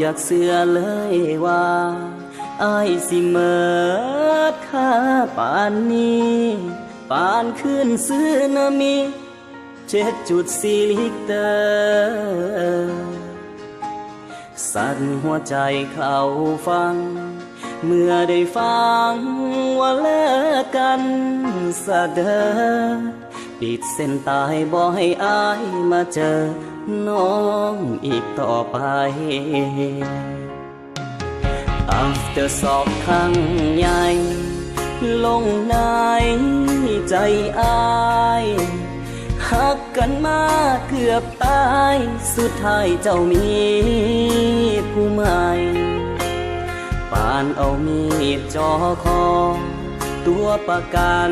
อยากเสือเลยว่าอายสิเมิดค่าปานนี้ปานขึ้นซึนามิ7.4 ลิกเตอร์สั่นหัวใจเข้าฟังเมื่อได้ฟังว่าเลิกกันซะเด้อปิดเส้นตายบ่ให้อายมาเจอน้องอีกต่อไป After ศอกครั้งใหญ่ลงในใจอายหักกันมาเกือบตายสุดท้ายเจ้ามีผู้ใหม่ปานเอามีดจ่อคอตัวประกัน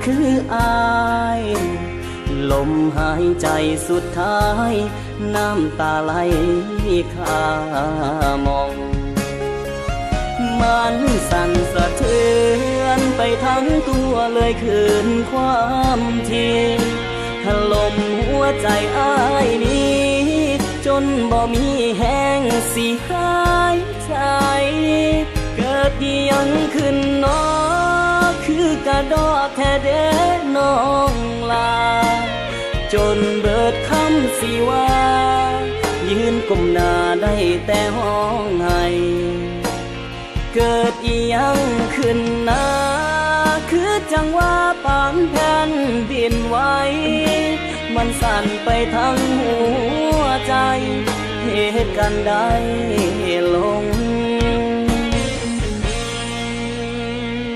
คืออายลมหายใจสุดท้ายน้ำตาไหลคามองมันสั่นสะเทือนไปทั้งตัวเลยคืนความทิ้งถล่มหัวใจอ้ายนี้จนบ่มีแห้งสิหายใจเกิดยังขึ้นน้อคือกระดอแท้เด้น้องลาจนเบิดคำสิว่ายืนก้มหน้าได้แต่ห้องไห้เกิดยังขึ้นนะคือจังว่าปานแผ่นดินไหวมันสั่นไปทั้งหัวใจเหตุการณ์ใดลง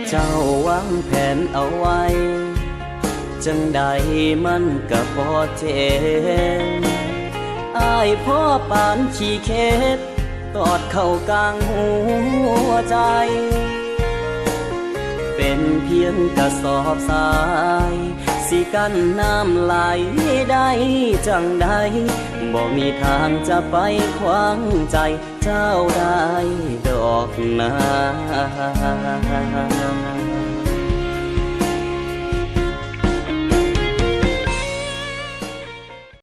เจ้าวางแผนเอาไว้จังใดมันก็บ่เจ็บอ้ายพ่อปานขี้เข็ดตอดเข้ากลางหัวใจเป็นเพียงกระสอบทรายสิกันน้ำไหลได้จังใดบ่มีทางจะไปขวางใจเจ้าได้ดอกนา